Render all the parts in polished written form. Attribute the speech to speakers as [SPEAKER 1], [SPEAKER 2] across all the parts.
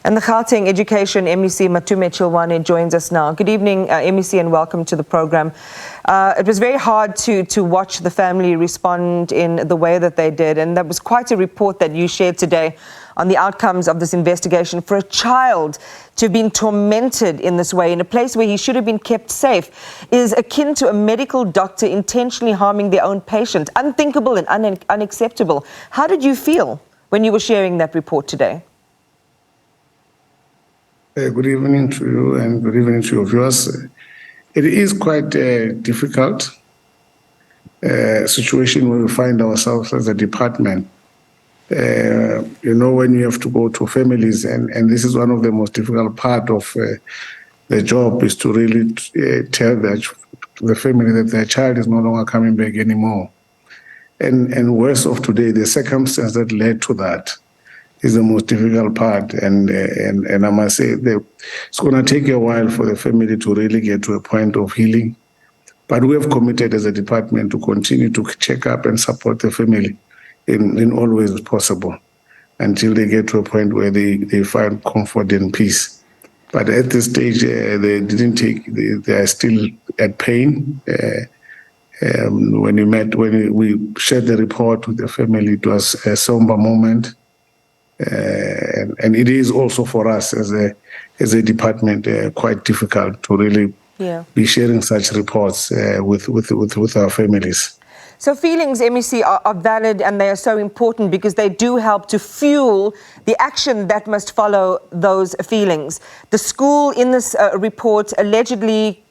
[SPEAKER 1] And the Gauteng Education MEC Matome Chiloane joins us now. Good evening, MEC, and welcome to the program. It was very hard to watch the family respond in the way that they did, and that was quite a report that you shared today on the outcomes of this investigation. For a child to have been tormented in this way, in a place where he should have been kept safe, is akin to a medical doctor intentionally harming their own patient. Unthinkable and unacceptable. How did you feel when you were sharing that report today?
[SPEAKER 2] Good evening to you and good evening to your viewers. It is quite a difficult situation where we find ourselves as a department. When you have to go to families, and this is one of the most difficult part of the job, is to really tell the family that their child is no longer coming back anymore. And worse of today, the circumstance that led to that is the most difficult part, and I must say that it's going to take a while for the family to really get to a point of healing. But we have committed as a department to continue to check up and support the family in all ways possible until they get to a point where they find comfort and peace. But at this stage, they are still at pain. When we shared the report with the family, it was a somber moment. And it is also for us as a department quite difficult to really be sharing such reports with our families.
[SPEAKER 1] So feelings, MEC, are valid, and they are so important because they do help to fuel the action that must follow those feelings. The school in this report allegedly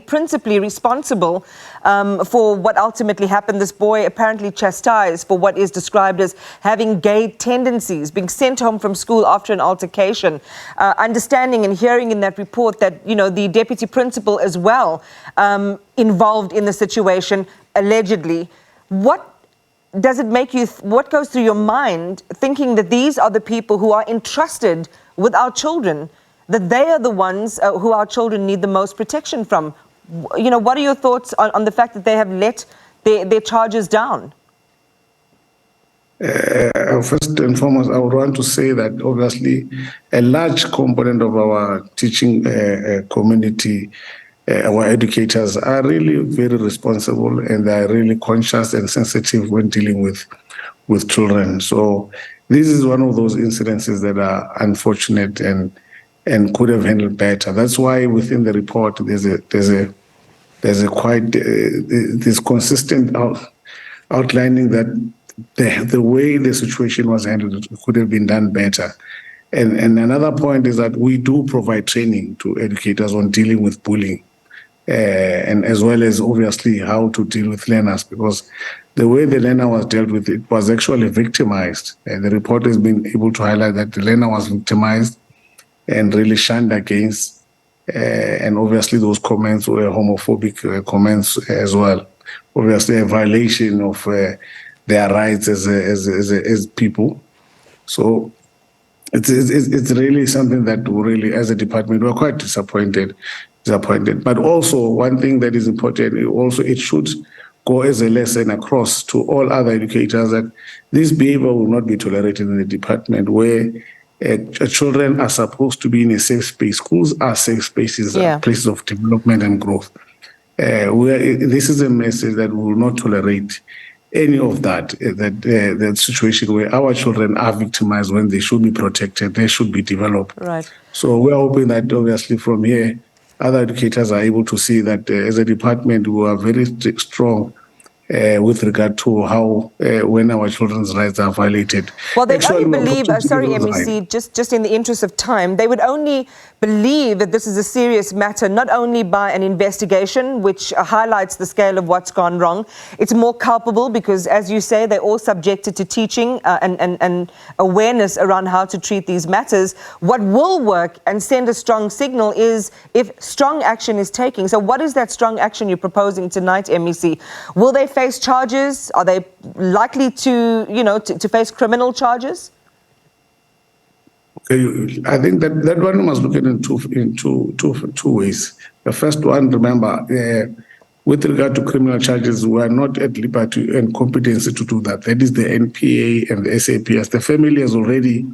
[SPEAKER 1] principally responsible for what ultimately happened. This boy apparently chastised for what is described as having gay tendencies, being sent home from school after an altercation. Understanding and hearing in that report that, the deputy principal as well involved in the situation, allegedly. What does it make you, what goes through your mind thinking that these are the people who are entrusted with our children, that they are the ones who our children need the most protection from? What are your thoughts on the fact that they have let their charges down?
[SPEAKER 2] First and foremost, I would want to say that obviously a large component of our teaching community, our educators, are really very responsible, and they are really conscious and sensitive when dealing with children. So this is one of those incidences that are unfortunate and could have handled better. That's why within the report there's consistent outlining that the way the situation was handled could have been done better. And another point is that we do provide training to educators on dealing with bullying, and as well as obviously how to deal with learners, because the way the learner was dealt with, it was actually victimized. And the report has been able to highlight that the learner was victimized and really shunned against, and obviously those comments were homophobic comments as well. Obviously a violation of their rights as people. So it's really something that we really, as a department, we're quite disappointed. But also one thing that is important, it should go as a lesson across to all other educators that this behavior will not be tolerated in the department, where children are supposed to be in a safe space. Schools are safe spaces, places of development and growth. This is a message that we will not tolerate any of that situation where our children are victimized when they should be protected, they should be developed.
[SPEAKER 1] Right.
[SPEAKER 2] So we're hoping that obviously from here, other educators are able to see that as a department, we are very strong with regard to how when our children's rights are violated.
[SPEAKER 1] Well, they only believe, sorry, MEC, just in the interest of time, they would only believe that this is a serious matter, not only by an investigation, which highlights the scale of what's gone wrong. It's more culpable because, as you say, they're all subjected to teaching and awareness around how to treat these matters. What will work and send a strong signal is if strong action is taken. So what is that strong action you're proposing tonight, MEC? Will they face charges? Are they likely to, to face criminal charges?
[SPEAKER 2] Okay, I think that one must look at it in two ways. The first one, remember, with regard to criminal charges, we are not at liberty and competency to do that. That is the NPA and the SAPS. The family has already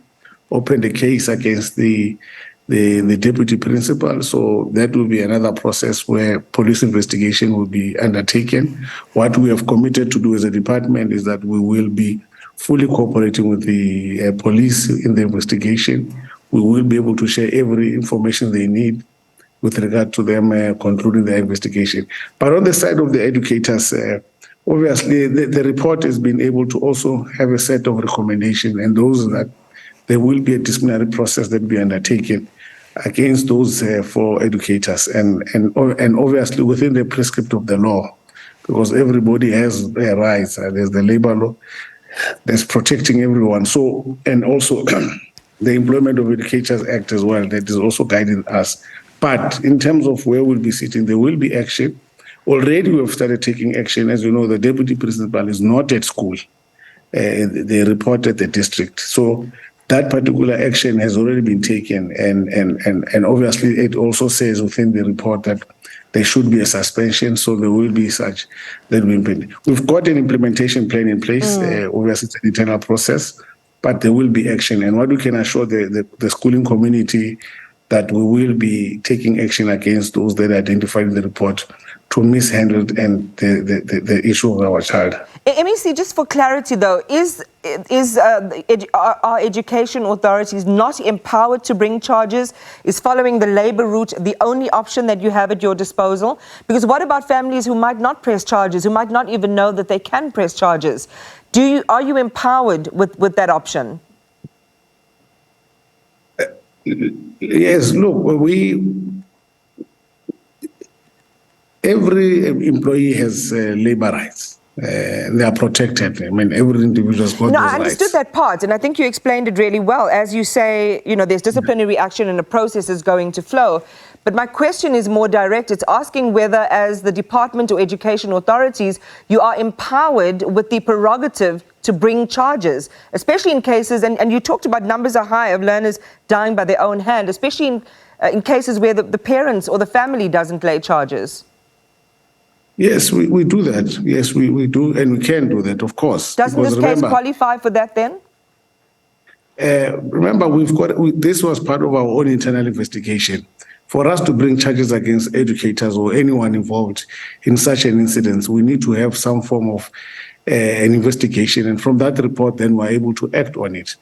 [SPEAKER 2] opened a case against the deputy principal. So that will be another process where police investigation will be undertaken. What we have committed to do as a department is that we will be fully cooperating with the police in the investigation. We will be able to share every information they need with regard to them concluding their investigation. But on the side of the educators, obviously the report has been able to also have a set of recommendations, and those that there will be a disciplinary process that will be undertaken against those four educators, and obviously within the prescript of the law, because everybody has their rights. There's the labor law that's protecting everyone. So, and also the Employment of Educators Act as well, that is also guiding us. But in terms of where we'll be sitting, there will be action. Already we have started taking action. As you know, the deputy principal is not at school. They report at the district. So that particular action has already been taken, and obviously it also says within the report that there should be a suspension, so there will be such that will be. We've got an implementation plan in place. Obviously it's an internal process, but there will be action. And what we can assure the schooling community that we will be taking action against those that are identified in the report to mishandle and the issue of our child.
[SPEAKER 1] MEC, just for clarity though, are education authorities not empowered to bring charges? Is following the labour route the only option that you have at your disposal? Because what about families who might not press charges, who might not even know that they can press charges? Are you empowered with that option?
[SPEAKER 2] Yes, look, every employee has labor rights. They are protected. I mean, every individual's got those rights.
[SPEAKER 1] I understood that part, and I think you explained it really well. As you say, there's disciplinary action and a process is going to flow. But my question is more direct. It's asking whether, as the department or education authorities, you are empowered with the prerogative to bring charges, especially in cases, and you talked about numbers are high of learners dying by their own hand, especially in cases where the parents or the family doesn't lay charges.
[SPEAKER 2] Yes, we do that. Yes, we do, and we can do that, of course.
[SPEAKER 1] Doesn't this case qualify for that then?
[SPEAKER 2] Remember, this was part of our own internal investigation. For us to bring charges against educators or anyone involved in such an incident, we need to have some form of an investigation. And from that report, then we're able to act on it.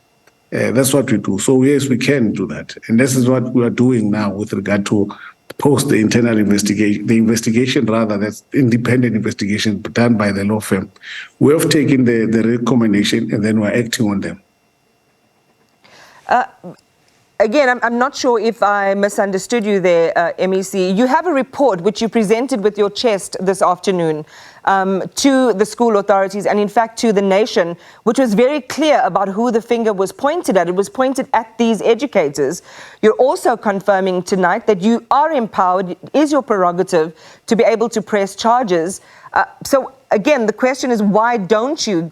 [SPEAKER 2] That's what we do. So yes, we can do that. And this is what we are doing now with regard to post the internal investigation, the investigation rather, that's independent investigation done by the law firm. We have taken the recommendation and then we're acting on them.
[SPEAKER 1] Again, I'm not sure if I misunderstood you there, MEC. You have a report which you presented with your chest this afternoon to the school authorities and, in fact, to the nation, which was very clear about who the finger was pointed at. It was pointed at these educators. You're also confirming tonight that you are empowered, it is your prerogative to be able to press charges. So, again, the question is, why don't you,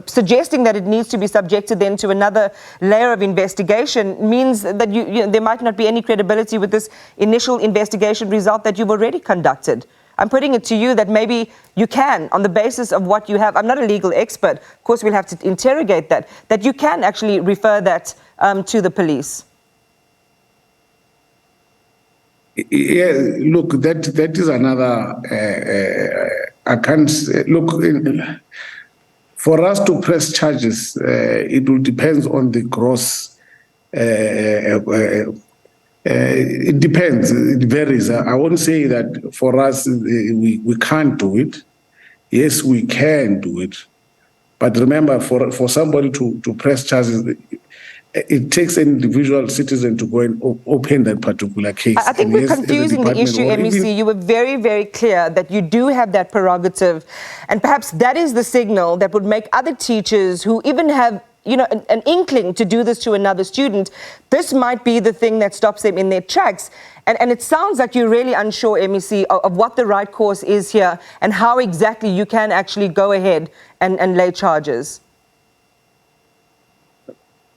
[SPEAKER 1] suggesting that it needs to be subjected then to another layer of investigation means that there might not be any credibility with this initial investigation result that you've already conducted. I'm putting it to you that maybe you can, on the basis of what you have. I'm not a legal expert. Of course, we'll have to interrogate that you can actually refer that to the police.
[SPEAKER 2] Yeah, look, that is another. I can't look. For us to press charges, it will depend on the gross. It depends. It varies. I won't say that for us we can't do it. Yes, we can do it. But remember, for somebody to press charges, it takes an individual citizen to go and open that particular case.
[SPEAKER 1] I think we're confusing the issue, MEC. You were very, very clear that you do have that prerogative. And perhaps that is the signal that would make other teachers who even have, an inkling to do this to another student, this might be the thing that stops them in their tracks. And it sounds like you're really unsure, MEC, of what the right course is here and how exactly you can actually go ahead and lay charges.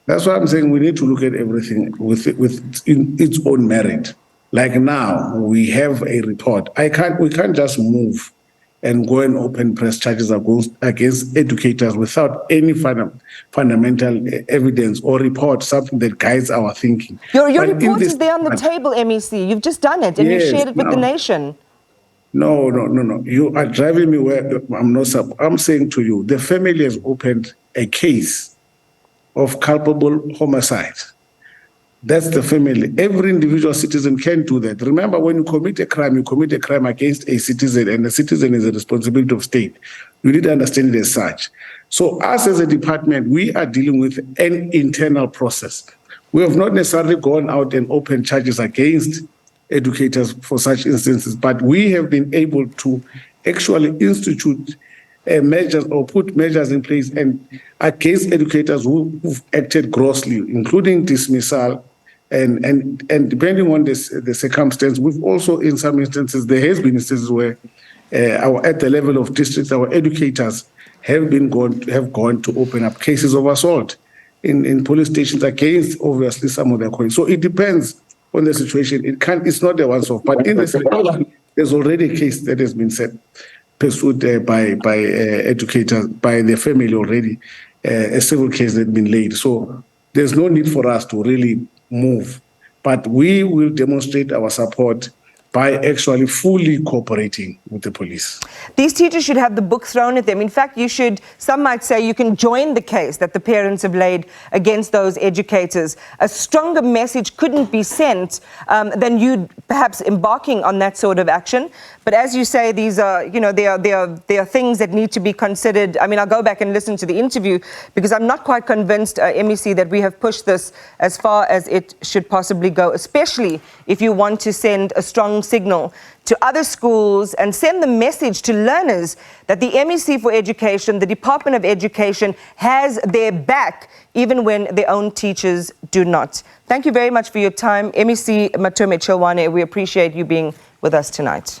[SPEAKER 2] That's why I'm saying we need to look at everything with its own merit. Like now, we have a report. We can't just move and go and open press charges against educators without any fundamental evidence or report, something that guides our thinking.
[SPEAKER 1] Your report is there on the table, MEC. You've just done it and you've shared it with the nation.
[SPEAKER 2] No. You are driving me where I'm saying to you, the family has opened a case of culpable homicide. That's the family. Every individual citizen can do that. Remember, when you commit a crime against a citizen, and the citizen is a responsibility of state. You need to understand it as such. So us as a department, we are dealing with an internal process. We have not necessarily gone out and opened charges against educators for such instances, but we have been able to actually institute measures or put measures in place and against educators who've acted grossly, including dismissal, and depending on the circumstance, we've also, in some instances, there has been instances where at the level of districts, our educators have gone to open up cases of assault in police stations against, obviously, some of their colleagues. So it depends on the situation. It's not a once-off, but in the situation, there's already a case that has been pursued by educators, by their family already, a civil case that has been laid. So there's no need for us to really move, but we will demonstrate our support by actually fully cooperating with the police.
[SPEAKER 1] These teachers should have the book thrown at them. In fact, some might say you can join the case that the parents have laid against those educators. A stronger message couldn't be sent than you perhaps embarking on that sort of action. But as you say, these are, there are things that need to be considered. I mean, I'll go back and listen to the interview because I'm not quite convinced, MEC, that we have pushed this as far as it should possibly go, especially if you want to send a strong signal to other schools and send the message to learners that the MEC for Education, the Department of Education, has their back even when their own teachers do not. Thank you very much for your time, MEC Matome Chiloane. We appreciate you being with us tonight.